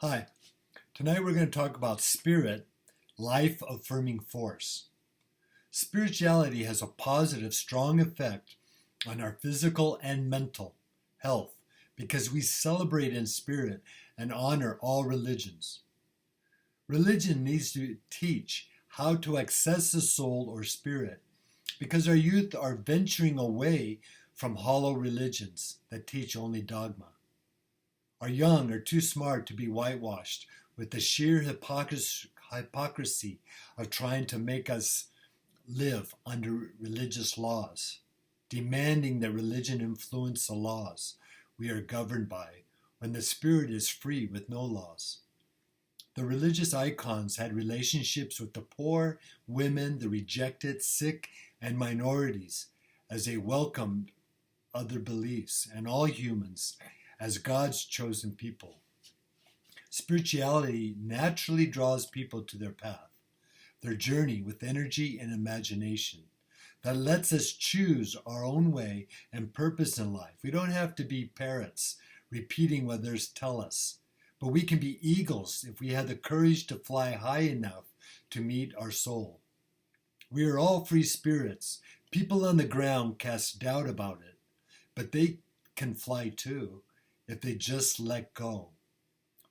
Hi, tonight we're going to talk about spirit, life affirming force. Spirituality has a positive, strong effect on our physical and mental health because we celebrate in spirit and honor all religions. Religion needs to teach how to access the soul or spirit because our youth are venturing away from hollow religions that teach only dogma. Our young are too smart to be whitewashed with the sheer hypocrisy of trying to make us live under religious laws, demanding that religion influence the laws we are governed by when the spirit is free with no laws. The religious icons had relationships with the poor, women, the rejected, sick, and minorities as they welcomed other beliefs and all humans as God's chosen people. Spirituality naturally draws people to their path, their journey with energy and imagination that lets us choose our own way and purpose in life. We don't have to be parrots repeating what others tell us, but we can be eagles if we have the courage to fly high enough to meet our soul. We are all free spirits. People on the ground cast doubt about it, but they can fly too if they just let go.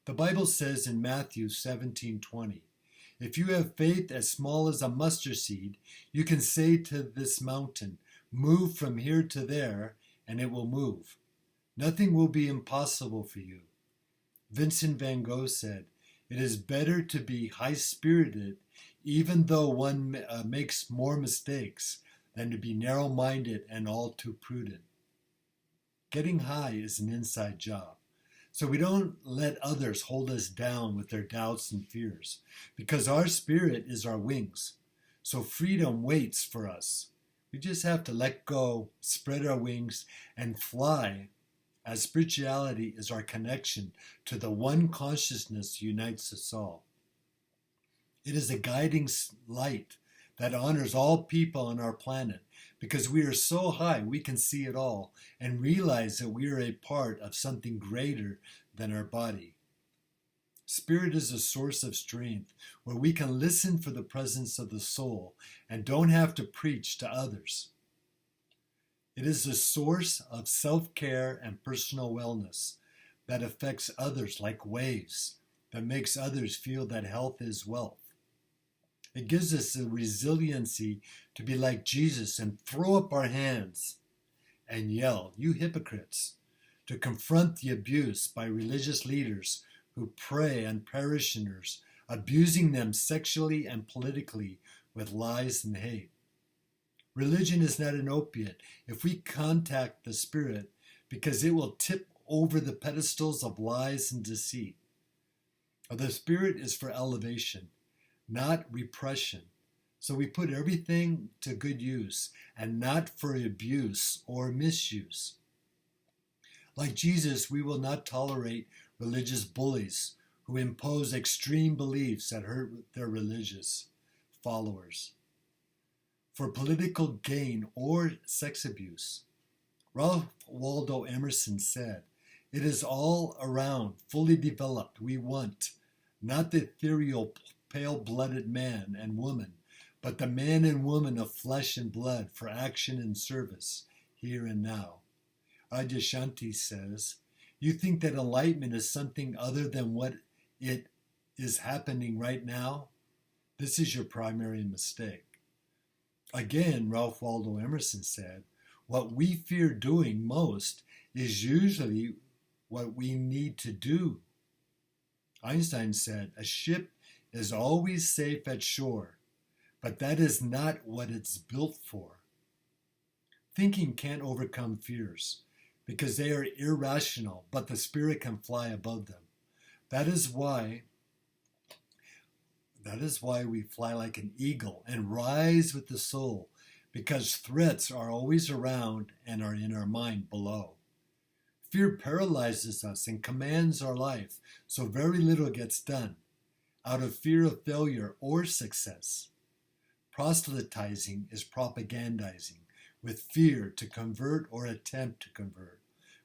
The Bible says in Matthew 17:20, if you have faith as small as a mustard seed, you can say to this mountain, move from here to there, and it will move. Nothing will be impossible for you. Vincent van Gogh said, it is better to be high-spirited, even though one makes more mistakes, than to be narrow-minded and all too prudent. Getting high is an inside job. So we don't let others hold us down with their doubts and fears, because our spirit is our wings. So freedom waits for us. We just have to let go, spread our wings, and fly, as spirituality is our connection to the one consciousness unites us all. It is a guiding light that honors all people on our planet, because we are so high we can see it all and realize that we are a part of something greater than our body. Spirit is a source of strength where we can listen for the presence of the soul and don't have to preach to others. It is a source of self-care and personal wellness that affects others like waves, that makes others feel that health is wealth. It gives us the resiliency to be like Jesus and throw up our hands and yell, you hypocrites, to confront the abuse by religious leaders who prey on parishioners, abusing them sexually and politically with lies and hate. Religion is not an opiate if we contact the spirit, because it will tip over the pedestals of lies and deceit. The spirit is for elevation, not repression. So we put everything to good use and not for abuse or misuse. Like Jesus, we will not tolerate religious bullies who impose extreme beliefs that hurt their religious followers for political gain or sex abuse. Ralph Waldo Emerson said, it is all around, fully developed, we want, not the ethereal pale-blooded man and woman, but the man and woman of flesh and blood for action and service, here and now. Adyashanti says, you think that enlightenment is something other than what it is happening right now? This is your primary mistake. Again, Ralph Waldo Emerson said, what we fear doing most is usually what we need to do. Einstein said, a ship is always safe at shore, but that is not what it's built for. Thinking can't overcome fears because they are irrational, but the spirit can fly above them. That is why we fly like an eagle and rise with the soul, because threats are always around and are in our mind below. Fear paralyzes us and commands our life, so very little gets done out of fear of failure or success. Proselytizing is propagandizing with fear to convert or attempt to convert.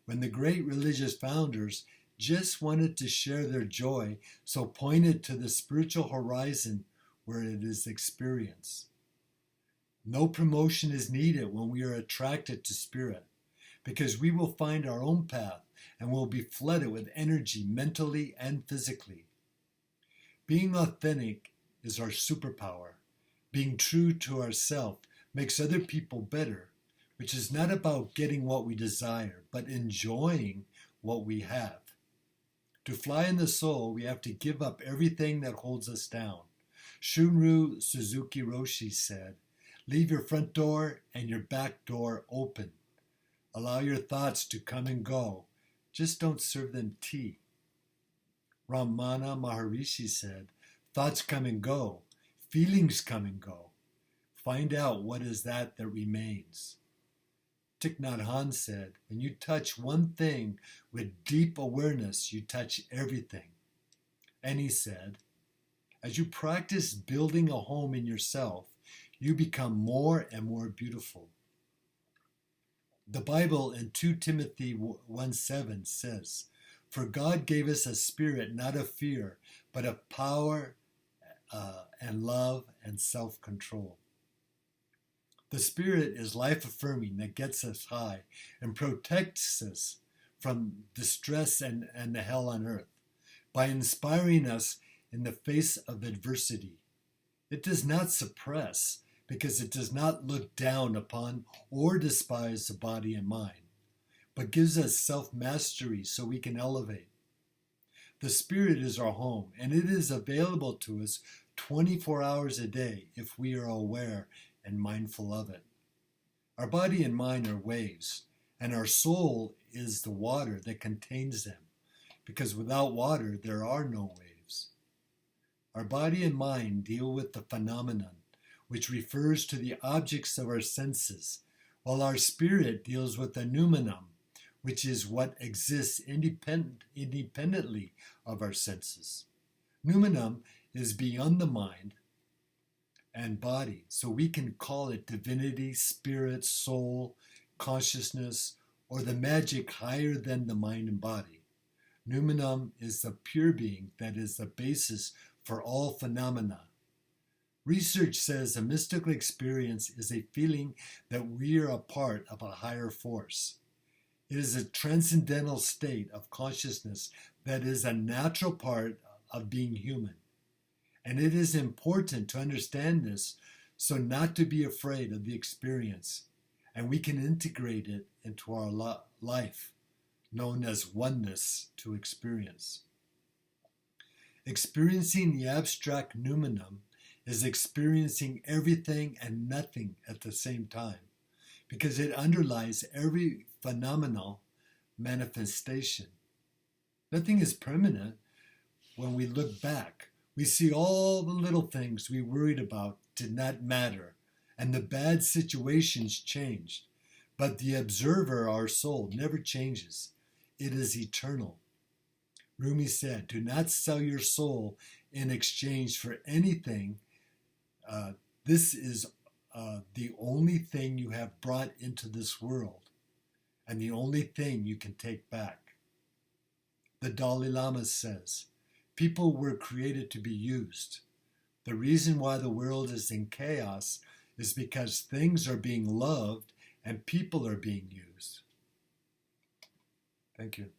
When the great religious founders just wanted to share their joy, so pointed to the spiritual horizon where it is experienced. No promotion is needed when we are attracted to spirit, because we will find our own path and will be flooded with energy mentally and physically. Being authentic is our superpower. Being true to ourselves makes other people better, which is not about getting what we desire, but enjoying what we have. To fly in the soul, we have to give up everything that holds us down. Shunryu Suzuki Roshi said, "Leave your front door and your back door open. Allow your thoughts to come and go. Just don't serve them tea." Ramana Maharishi said, "Thoughts come and go. Feelings come and go. Find out what is that remains." Thich Nhat Hanh said, "When you touch one thing with deep awareness, you touch everything." And he said, "As you practice building a home in yourself, you become more and more beautiful." The Bible in 2 Timothy 1:7 says, "For God gave us a spirit not of fear, but of power and love and self-control." The Spirit is life-affirming that gets us high and protects us from distress and the hell on earth by inspiring us in the face of adversity. It does not suppress, because it does not look down upon or despise the body and mind, but gives us self-mastery so we can elevate. The Spirit is our home, and it is available to us 24 hours a day if we are aware and mindful of it. Our body and mind are waves, and our soul is the water that contains them, because without water there are no waves. Our body and mind deal with the phenomenon, which refers to the objects of our senses, while our spirit deals with the noumenon, which is what exists independently of our senses. Noumenon is beyond the mind and body, so we can call it divinity, spirit, soul, consciousness, or the magic higher than the mind and body. Noumenon is the pure being that is the basis for all phenomena. Research says a mystical experience is a feeling that we are a part of a higher force. It is a transcendental state of consciousness that is a natural part of being human. And it is important to understand this so not to be afraid of the experience, and we can integrate it into our life, known as oneness to experience. Experiencing the abstract noumenon is experiencing everything and nothing at the same time, because it underlies every phenomenal manifestation. Nothing is permanent. When we look back, we see all the little things we worried about did not matter, and the bad situations changed. But the observer, our soul, never changes. It is eternal. Rumi said, "Do not sell your soul in exchange for anything. This is the only thing you have brought into this world, and the only thing you can take back." The Dalai Lama says, "People were created to be used. The reason why the world is in chaos is because things are being loved and people are being used." Thank you.